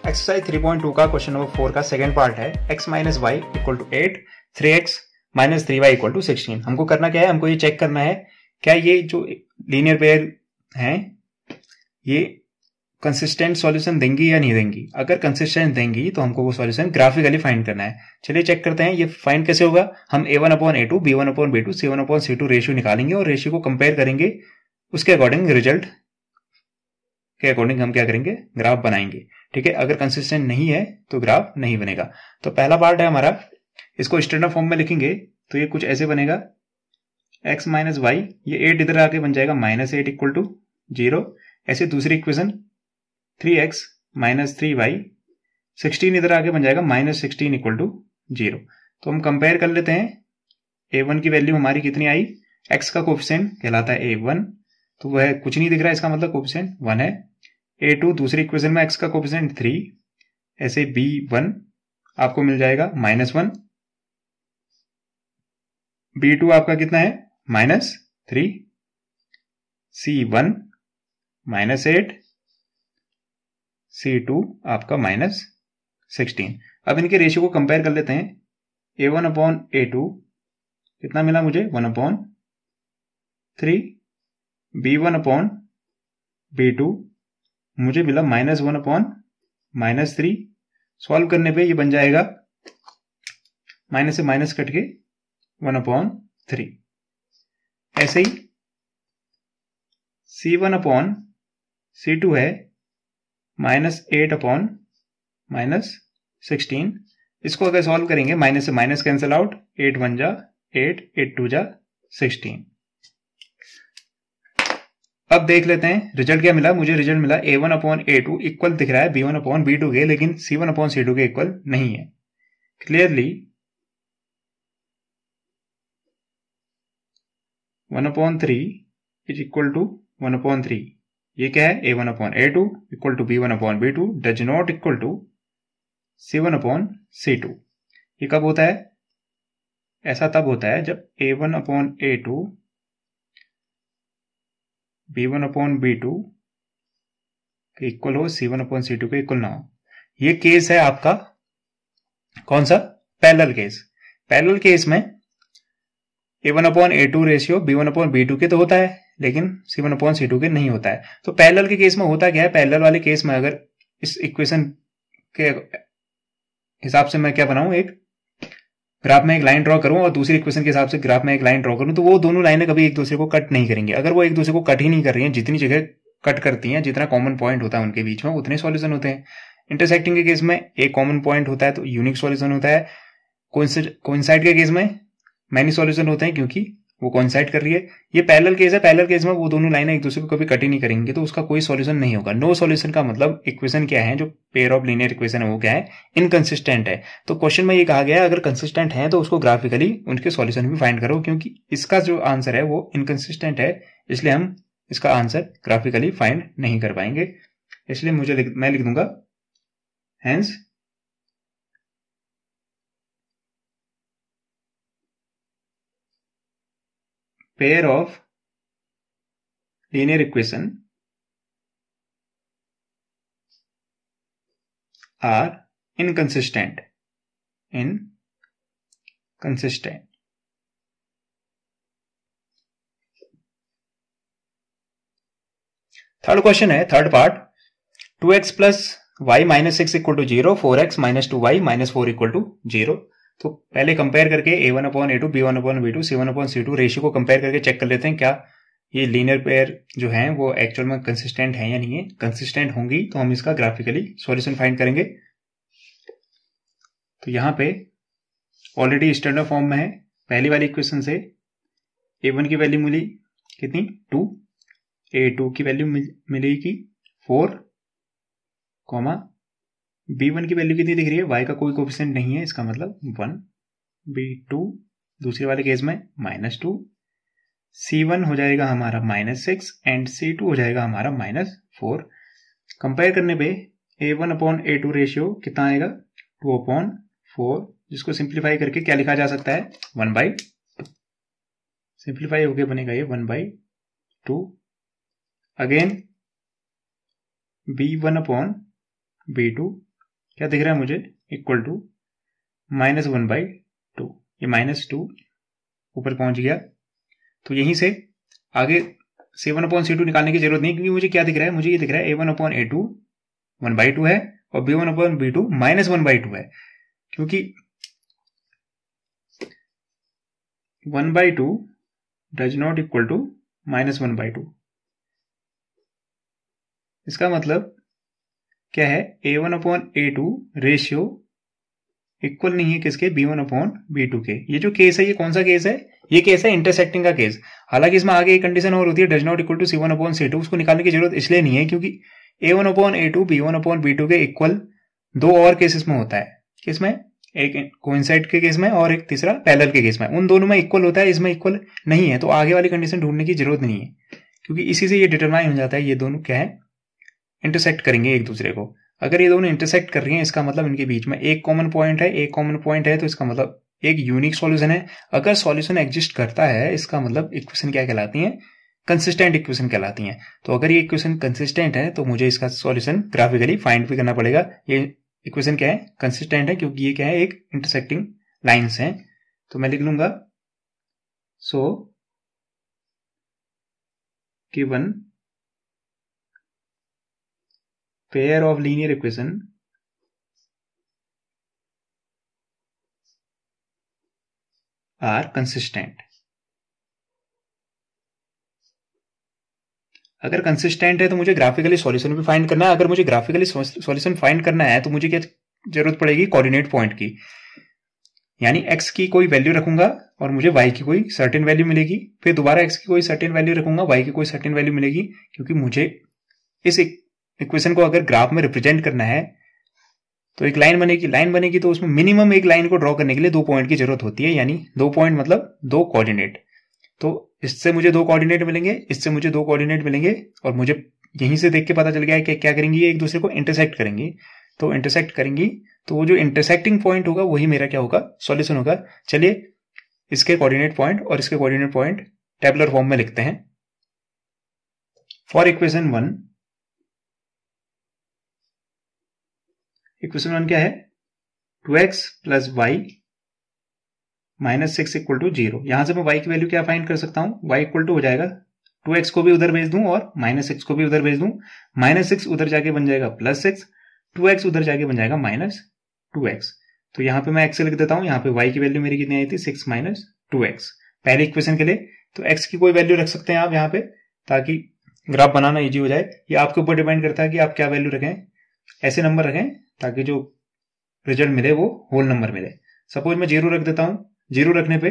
Exercise 3.2 का question number 4 का second part है x minus y equal to 8, 3x minus 3y equal to 16। हमको करना क्या है, हमको ये चेक करना है क्या ये जो लीनियर पेयर हैं ये कंसिस्टेंट सॉल्यूशन देंगी या नहीं देंगी। अगर कंसिस्टेंट देंगी तो हमको वो सॉल्यूशन ग्राफिकली फाइंड करना है। चलिए चेक करते हैं ये फाइंड कैसे होगा। हम a1/a2 b1/b2 c1/c2 रेशियो निकालेंगे और रेशियो को कंपेयर करेंगे, उसके अकॉर्डिंग रिजल्ट के अकॉर्डिंग हम क्या करेंगे, ग्राफ बनाएंगे। ठीक है, अगर कंसिस्टेंट नहीं है तो ग्राफ नहीं बनेगा। तो पहला पार्ट है हमारा, इसको स्टैंडर्ड फॉर्म में लिखेंगे तो ये कुछ ऐसे बनेगा x माइनस वाई, ये 8 इधर आके बन जाएगा -8 इक्वल टू 0। ऐसे दूसरी इक्वेशन 3x माइनस 3y 16 इधर आके बन जाएगा -16 इक्वल टू 0। तो हम कंपेयर कर लेते हैं, a1 की वैल्यू हमारी कितनी आई, x का कोफिशिएंट कहलाता है a1 तो वह कुछ नहीं दिख रहा है, इसका मतलब कोफिशिएंट 1 है। a2 दूसरी इक्वेशन में x का कोफिशिएंट 3, ऐसे b1 आपको मिल जाएगा -1, b2 आपका कितना है -3, c1 -8, c2 आपका -16। अब इनके रेशियो को कंपेयर कर लेते हैं। a1/a2 कितना मिला मुझे 1/3, b1/b2 मुझे मिला -1/-3। सॉल्व करने पे ये बन जाएगा माइनस से माइनस कट के 1/3। ऐसे ही c1/c2 है -8/-16। इसको अगर सॉल्व करेंगे माइनस से माइनस कैंसिल आउट, 8 1 जा 8, 8 2 जा 16। अब देख लेते हैं रिजल्ट क्या मिला। मुझे रिजल्ट मिला a1/a2 इक्वल दिख रहा है b1/b2 के, लेकिन c1/c2 के इक्वल नहीं है। क्लियरली 1/3 इज इक्वल टू 1/3, ये क्या है a1/a2 equal to b1/b2 does not equal to c1/c2। ये कब होता है, ऐसा तब होता है जब a1/a2 b1/b2 के इक्वल हो, c1/c2 के इक्वल ना हो। ये केस है आपका कौन सा, पैरेलल केस। पैरेलल केस में a1/a2 रेशियो b1/b2 के तो होता है, लेकिन c1/c2 के नहीं होता है। तो पैरेलल के केस में होता क्या है, पैरेलल वाले केस में अगर इस इक्वेशन के हिसाब से मैं क्या बनाऊं, एक ग्राफ में एक लाइन ड्रॉ करूं और दूसरी इक्वेशन के हिसाब से ग्राफ में एक लाइन ड्रॉ करूं, तो वो दोनों लाइनें कभी एक दूसरे को कट नहीं करेंगे। अगर वो एक दूसरे को कट ही नहीं कर रही हैं, जितनी जगह कट करती हैं, जितना कॉमन पॉइंट होता है उनके बीच में, उतने सॉल्यूशन होते हैं। इंटरसेक्टिंग के केस में एक कॉमन पॉइंट होता है तो यूनिक सॉल्यूशन होता है। कोइंसाइड के केस में मैनी सॉल्यूशन होते हैं क्योंकि वो कोइंसाइड कर रही है। ये पैरेलल केस है, पैरेलल केस में वो दोनों लाइनें एक दूसरे को कभी कट ही नहीं करेंगे, तो उसका कोई सॉल्यूशन नहीं होगा। नो सॉल्यूशन का मतलब इक्वेशन क्या है, जो पेयर ऑफ लीनियर इक्वेशन है वो क्या है, इनकंसिस्टेंट है। तो क्वेश्चन में ये कहा गया है अगर कंसिस्टेंट है तो उसको ग्राफिकली उनके सॉल्यूशन भी फाइंड करो, क्योंकि इसका जो आंसर है वो इनकंसिस्टेंट है, इसलिए हम इसका आंसर ग्राफिकली फाइंड नहीं कर पाएंगे। इसलिए मैं लिख दूंगा hence pair of linear equation are inconsistent। Third question है, third part, 2x plus y minus 6 equal to 0, 4x minus 2y minus 4 equal to 0। तो पहले कंपेयर करके a1/a2 b1/b2 c1/c2 रेशियो को कंपेयर करके चेक कर लेते हैं क्या ये लीनियर पेयर जो हैं वो एक्चुअल में कंसिस्टेंट है या नहीं है। कंसिस्टेंट होंगी तो हम इसका ग्राफिकली सॉल्यूशन फाइंड करेंगे। तो यहां पे ऑलरेडी स्टैंडर्ड फॉर्म में है। पहली वाली इक्वेशन से a1 की वैल्यू मिली कितनी 2, a2 की वैल्यू मिलेगी 4, b1 की वैल्यू कितनी दिख रही है, y का कोई कोफिशिएंट नहीं है, इसका मतलब 1, b2 दूसरे वाले केस में -2, c1 हो जाएगा हमारा -6 एंड c2 हो जाएगा हमारा -4। कंपेयर करने पे a1/a2 रेशियो कितना आएगा 2/4, जिसको सिंप्लीफाई करके क्या लिखा जा सकता है 1/2। सिंप्लीफाई होके बनेगा ये 1/2। अगेन b1/b2 क्या दिख रहा है मुझे, इक्वल टू -1/2। ये -2 ऊपर पहुंच गया। तो यहीं से आगे C1/C2 निकालने की जरूरत नहीं, क्योंकि मुझे क्या दिख रहा है, मुझे ये दिख रहा है A1/A2 1/2 है और B1/B2 -1/2 है, क्योंकि 1/2 डज नॉट इक्वल टू -1/2। इसका मतलब क्या है, A1/A2 रेशियो इक्वल नहीं है किसके, B1/B2 के। ये जो केस है, ये कौन सा केस है, ये केस है इंटरसेक्टिंग का केस। हालांकि इसमें आगे एक कंडीशन और होती है, does not equal to C1/C2। उसको निकालने की जरूरत इसलिए नहीं है क्योंकि A1/A2 B1/B2 के इक्वल दो और केसेस में होता है। किसमें, एक कोइंसाइड के केस में और एक तीसरा पैरेलल के केस में। उन दोनों में इक्वल होता है, इसमें इक्वल नहीं है। तो आगे वाली कंडीशन ढूंढने की जरूरत नहीं है, क्योंकि इसी से ये डिटरमाइन हो जाता है ये दोनों क्या है, इंटरसेक्ट करेंगे एक दूसरे को। अगर ये दोनों इंटरसेक्ट कर रही हैं, इसका मतलब इनके बीच में एक कॉमन पॉइंट है, एक कॉमन पॉइंट है, तो इसका मतलब एक यूनिक सॉल्यूशन है। अगर सॉल्यूशन एग्जिस्ट करता है, इसका मतलब इक्वेशन क्या कहलाती है, कंसिस्टेंट इक्वेशन कहलाती हैं। तो अगर ये इक्वेशन कंसिस्टेंट है तो मुझे इसका सॉल्यूशन ग्राफिकली फाइंड भी करना पड़ेगा। ये इक्वेशन क्या है, कंसिस्टेंट है, क्योंकि ये क्या है, एक इंटरसेक्टिंग लाइंस हैं। तो मैं लिख लूंगा, so given pair of linear equation are consistent। अगर कंसिस्टेंट है तो मुझे ग्राफिकली सॉल्यूशन भी फाइंड करना है। अगर मुझे ग्राफिकली सॉल्यूशन फाइंड करना है तो मुझे क्या जरूरत पड़ेगी, कोऑर्डिनेट पॉइंट की। यानी x की कोई वैल्यू रखूंगा और मुझे y की कोई सर्टेन वैल्यू मिलेगी, फिर दोबारा x की कोई सर्टेन वैल्यू रखूंगा, y की कोई सर्टेन वैल्यू मिलेगी। क्योंकि मुझे इस इक्वेशन को अगर ग्राफ में रिप्रेजेंट करना है तो एक लाइन बनेगी तो उसमें मिनिमम एक लाइन को ड्रॉ करने के लिए 2 पॉइंट की जरूरत होती है। यानी 2 पॉइंट मतलब 2 कोऑर्डिनेट। तो इससे मुझे 2 कोऑर्डिनेट मिलेंगे, इससे मुझे 2 कोऑर्डिनेट मिलेंगे, और मुझे यहीं से देख के पता चल गया है कि क्या करेंगी, ये एक दूसरे को इंटरसेक्ट करेंगी। तो इंटरसेक्ट करेंगी तो वो जो इंटरसेक्टिंग पॉइंट होगा वही मेरा क्या होगा, सॉल्यूशन होगा। चलिए इसके कोऑर्डिनेट पॉइंट और इसके कोऑर्डिनेट पॉइंट टेबुलर फॉर्म में लिखते हैं। फॉर इक्वेशन 1, इक्वेशन 1 क्या है, 2x plus Y -6 equal to 0। यहां से मैं y की वैल्यू क्या फाइंड कर सकता हूं, y इक्वल टू हो जाएगा 2x को भी उधर भेज दूं और -6 को भी उधर भेज दूं। -6 उधर जाके बन जाएगा +6, 2x उधर जाके बन जाएगा -2x। तो यहां पे मैं x से लिख देता हूं, यहां पे y की वैल्यू मेरी कितनी आई थी, 6 - 2x पहले इक्वेशन के लिए। तो x की कोई वैल्यू रख सकते हैं आप यहाँ पे, ताकि ग्राफ बनाना इजी हो जाए। ये आपके ऊपर डिपेंड करता है कि आप क्या वैल्यू रखें। ऐसे नंबर रखें ताकि जो रिजल्ट मिले वो होल नंबर मिले। सपोज मैं 0 रख देता हूं, 0 रखने पे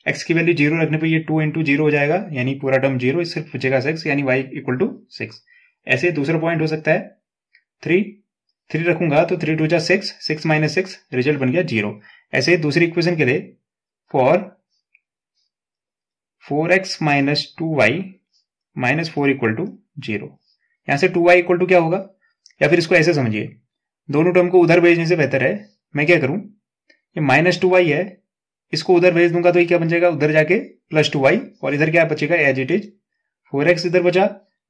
x की वैल्यू 0 रखने पे ये 2 × 0 हो जाएगा, यानी पूरा टर्म 0, सिर्फ बचेगा 6, यानी y इक्वल टू 6। ऐसे दूसरा पॉइंट हो सकता है 3 रखूंगा तो 3 × 2 = 6, 6 - 6 रिजल्ट बन गया 0। ऐसे दूसरी इक्वेशन के लिए for 4x - 2y - 4 equal to 0। यहां से 2y इक्वल टू क्या होगा, या फिर इसको ऐसे समझिए, दोनों टर्म को उधर भेजने से बेहतर है मैं क्या करूं, ये -2y है, इसको उधर भेज दूंगा तो ये क्या बन जाएगा, उधर जाके +2y, और इधर क्या बचेगा एज इट इज 4x इधर बचा,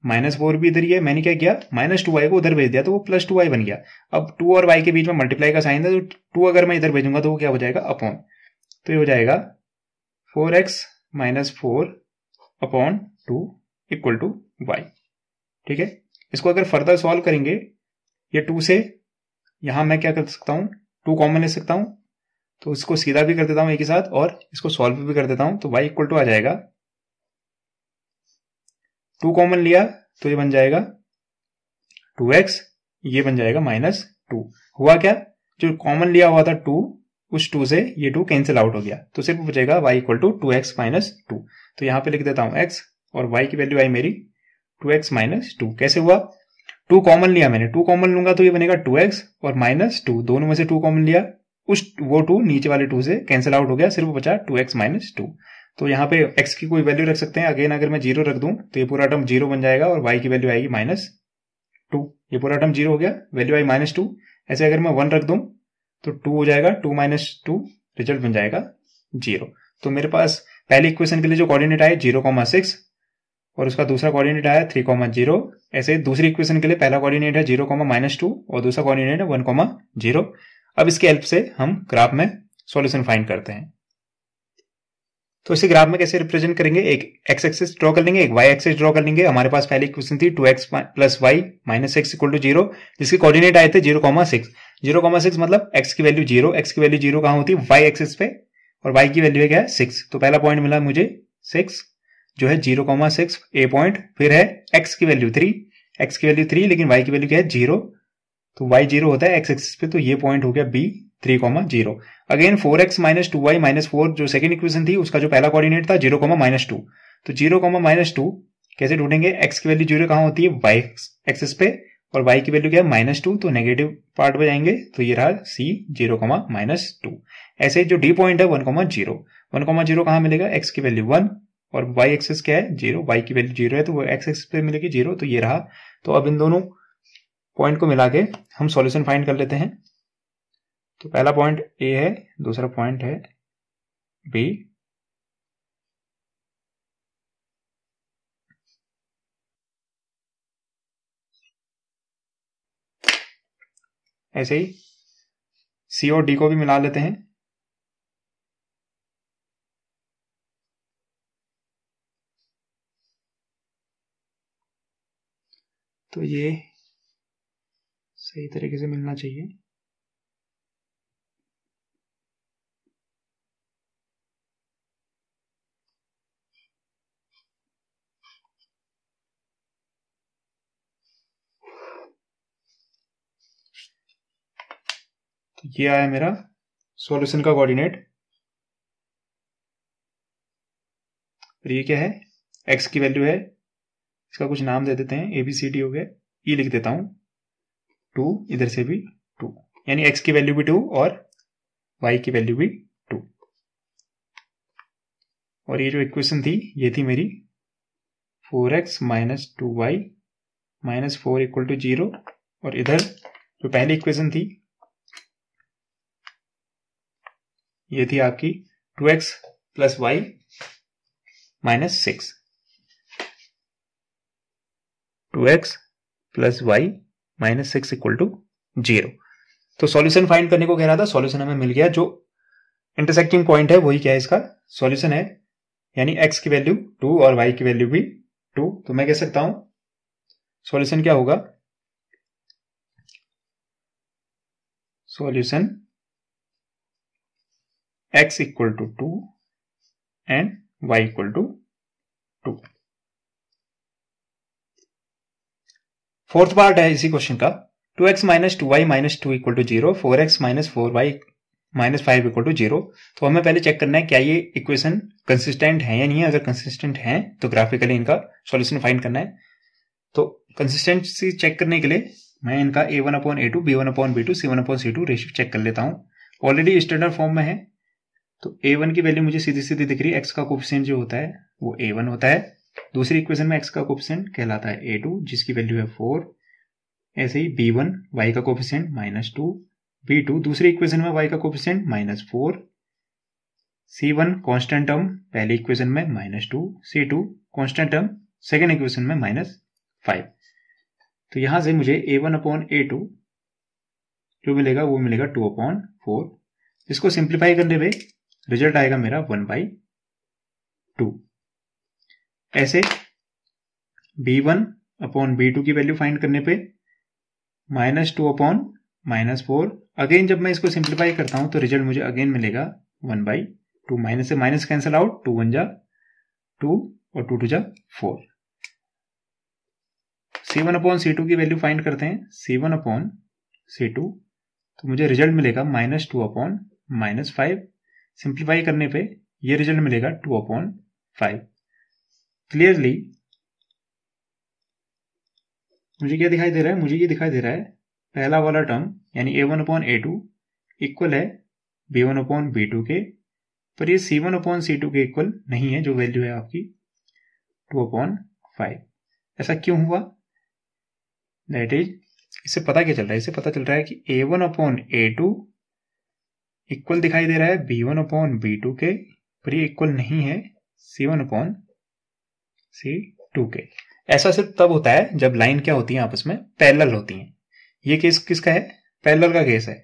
-4 भी इधर ही है। मैंने क्या किया, -2y को उधर भेज दिया तो वो +2y बन गया। अब 2 और y के बीच में मल्टीप्लाई का साइन है, तो 2 अगर मैं इधर भेजूंगा तो वो क्या हो जाएगा, अपॉन। तो ये हो जाएगा 4x - 4/2 इक्वल टू y। ठीक है, इसको अगर फर्दर सॉल्व करेंगे, ये 2 से यहां मैं क्या कर सकता हूं, 2 कॉमन ले सकता हूं, तो इसको सीधा भी कर देता हूं एक ही साथ और इसको सॉल्व भी कर देता हूं। तो y इक्वल टू आ जाएगा, 2 कॉमन लिया तो ये बन जाएगा 2x, ये बन जाएगा -2। हुआ क्या, जो कॉमन लिया हुआ था 2, उस 2 से ये 2 कैंसिल आउट हो गया, तो सिर्फ बचेगा y इक्वल टू 2x - 2। तो यहां पे लिख देता हूं x, और y की वैल्यू आई मेरी 2x - 2। कैसे हुआ, 2 कॉमन लिया मैंने, 2 कॉमन लूंगा तो ये बनेगा 2x और -2, दोनों में से 2 कॉमन लिया, वो 2 नीचे वाले 2 से कैंसिल आउट हो गया, सिर्फ बचा 2x - 2। तो यहाँ पे x की कोई वैल्यू रख सकते हैं। अगेन अगर मैं 0 रख दूं तो ये पूरा टर्म 0 बन जाएगा और y की वैल्यू आएगी -2। ये पूरा टर्म 0 हो गया, वैल्यू आई -2। ऐसे अगर मैं 1 रख दूं तो 2 हो जाएगा, 2 - 2 रिजल्ट बन जाएगा 0। तो मेरे पास पहले इक्वेशन के लिए जो कोऑर्डिनेट आए 0, 6, और उसका दूसरा कोऑर्डिनेट आया 3,0। ऐसे दूसरी इक्वेशन के लिए पहला कोऑर्डिनेट है 0,-2 और दूसरा कोऑर्डिनेट है 1,0। अब इसके हेल्प से हम ग्राफ में सॉल्यूशन फाइंड करते हैं। तो इसे ग्राफ में कैसे रिप्रेजेंट करेंगे, एक एक्स एक्सिस ड्रॉ कर लेंगे, एक वाई एक्सिस ड्रॉ कर लेंगे। हमारे पास पहली इक्वेशन थी 2x plus y minus x equal to 0, जिसके कोऑर्डिनेट आए थे 0,6। 0,6 मतलब x की वैल्यू 0, x की वैल्यू 0 कहां होती है, y एक्सिस पे, और y की वैल्यू है क्या है 6। तो पहला पॉइंट मिला मुझे 6 जो है 0,6 ए पॉइंट। फिर है x की वैल्यू 3, x की वैल्यू 3 लेकिन y की वैल्यू क्या है 0, तो y 0 होता है x एक्सिस पे, तो ये पॉइंट हो गया b 3,0। Again 4x minus 2y minus 4 जो सेकंड इक्वेशन थी उसका जो पहला कोऑर्डिनेट था 0,-2, तो 0,-2 कैसे ढूंढेंगे, x की वैल्यू 0 कहां होती है y एक्सिस पे, और y की वैल्यू क्या है -2, तो नेगेटिव पार्ट में जाएंगे, तो ये रहा c 0,-2। ऐसे जो d पॉइंट है 1,0, 1,0 कहां मिलेगा, x की वैल्यू 1 और y एक्सिस क्या है 0, y की वैल्यू 0 है तो वो x एक्सिस पे मिलेगी 0, तो ये रहा। तो अब इन दोनों पॉइंट को मिला के हम सॉल्यूशन फाइंड कर लेते हैं। तो पहला पॉइंट ए है, दूसरा पॉइंट है बी, ऐसे ही सी और डी को भी मिला लेते हैं। तो ये सही तरीके से मिलना चाहिए। तो ये आया मेरा सॉल्यूशन का कोऑर्डिनेट। और ये क्या है, x की वैल्यू है, इसका कुछ नाम दे देते हैं, ABCD हो गया, E लिख देता हूं 2, इधर से भी 2, यानी x की वैल्यू भी 2 और y की वैल्यू भी 2। और ये जो इक्वेशन थी ये थी मेरी 4x minus 2y minus 4 equal to 0, और इधर जो पहली इक्वेशन थी ये थी आपकी 2x plus y minus 6, 2x plus y minus 6 equal to 0। तो सॉल्यूशन फाइंड करने को कह रहा था, सॉल्यूशन हमें मिल गया। जो इंटरसेक्टिंग पॉइंट है वही क्या है, इसका सॉल्यूशन है, यानी x की वैल्यू 2 और y की वैल्यू भी 2। तो मैं कह सकता हूं सॉल्यूशन क्या होगा, solution x equal to 2 and y equal to 2। Fourth part है इसी क्वेश्चन का, 2x minus 2y minus 2 equal to 0, 4x minus 4y minus 5 equal to 0। तो हमें पहले चेक करना है क्या ये इक्वेशन कंसिस्टेंट है या नहीं है। अगर कंसिस्टेंट है तो ग्राफिकली इनका सॉल्यूशन फाइंड करना है। तो कंसिस्टेंसी चेक करने के लिए मैं इनका a1/a2, b1/b2, c1/c2 ratio check कर लेता हूं। ऑलरेडी स्टैंडर्ड फॉर्म में है, तो a1 की वैल्यू मुझे सीधी सीधी दिख रही है, x का कोफिशिएंट जो होता है वो a1 होता है। दूसरी इक्वेशन में x का कोफिशिएंट कहलाता है a2 जिसकी वैल्यू है 4। ऐसे ही b1 y का कोफिशिएंट -2, b2 दूसरी इक्वेशन में y का कोफिशिएंट -4, c1 कांस्टेंट टर्म पहली इक्वेशन में -2, c2 constant term second equation में -5। तो यहां से मुझे a1/a2 जो मिलेगा वो मिलेगा 2/4। इसको सिंप्लीफाई करने पे रिजल्ट आएगा मेरा 1/2। ऐसे b1/b2 की वैल्यू फाइंड करने पे -2/-4। अगेन जब मैं इसको सिंप्लीफाई करता हूं तो रिजल्ट मुझे अगेन मिलेगा 1/2। माइनस से माइनस कैंसिल आउट, 2 1 जा 2 और 2 2 जा 4। c1/c2 की वैल्यू फाइंड करते हैं, c1/c2, तो मुझे रिजल्ट मिलेगा -2/-5। सिंप्लीफाई करने पे ये रिजल्ट मिलेगा 2/5। क्लियरली मुझे क्या दिखाई दे रहा है, मुझे ये दिखाई दे रहा है पहला वाला टर्म यानी a1/a2 इक्वल है b1/b2 के, पर ये c1/c2 के इक्वल नहीं है, जो वैल्यू है आपकी 2/5। ऐसा क्यों हुआ, दैट इज इससे पता क्या चल रहा है, इससे पता चल रहा है कि a1/a2 इक्वल दिखाई दे रहा है b1/b2 के, पर ये इक्वल नहीं है c1/c2 C2K। ऐसा सिर्फ तब होता है जब लाइन क्या होती है, आपस में पैरेलल होती हैं। ये केस किसका है? पैरेलल का केस है।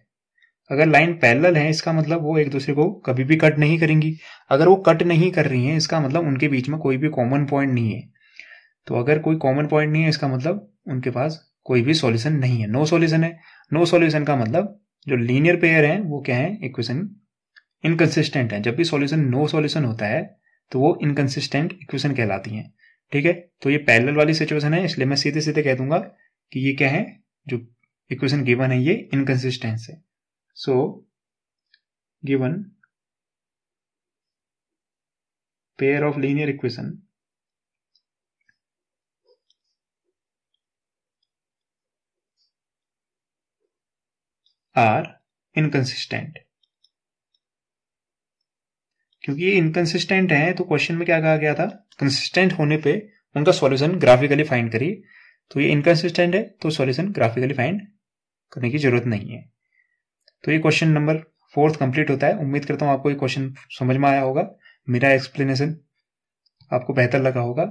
अगर लाइन पैरेलल है इसका मतलब वो एक दूसरे को कभी भी कट नहीं करेंगी। अगर वो कट नहीं कर रही हैं इसका मतलब उनके बीच में कोई भी कॉमन पॉइंट नहीं है। तो अगर कोई कॉमन पॉइंट नहीं है इसका मतलब उनके पास कोई भी सॉल्यूशन नहीं है, नो सॉल्यूशन है। नो सॉल्यूशन का मतलब जो लीनियर पेयर है वो क्या है? इक्वेशन इनकंसिस्टेंट है। जब भी सॉल्यूशन नो सॉल्यूशन होता है तो वो इनकंसिस्टेंट इक्वेशन कहलाती हैं। ठीक है, तो ये पैरेलल वाली सिचुएशन है, इसलिए मैं सीधे सीधे कह दूंगा कि ये क्या है, जो इक्वेशन गिवन है ये इनकंसिस्टेंस है। So given pair of linear equation are inconsistent. क्योंकि ये इनकंसिस्टेंट है तो क्वेश्चन में क्या कहा गया था? कंसिस्टेंट होने पे उनका सॉल्यूशन ग्राफिकली फाइंड करिए। तो ये इनकंसिस्टेंट है तो सॉल्यूशन ग्राफिकली फाइंड करने की जरूरत नहीं है। तो ये क्वेश्चन नंबर 4 कंप्लीट होता है। उम्मीद करता हूं आपको ये क्वेश्चन समझ में आया होगा, मेरा एक्सप्लेनेशन आपको बेहतर लगा होगा।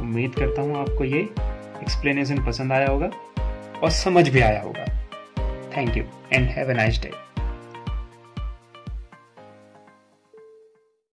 उम्मीद करता हूं आपको ये एक्सप्लेनेशन पसंद आया होगा और समझ भी आया होगा। Thank you and have a nice day.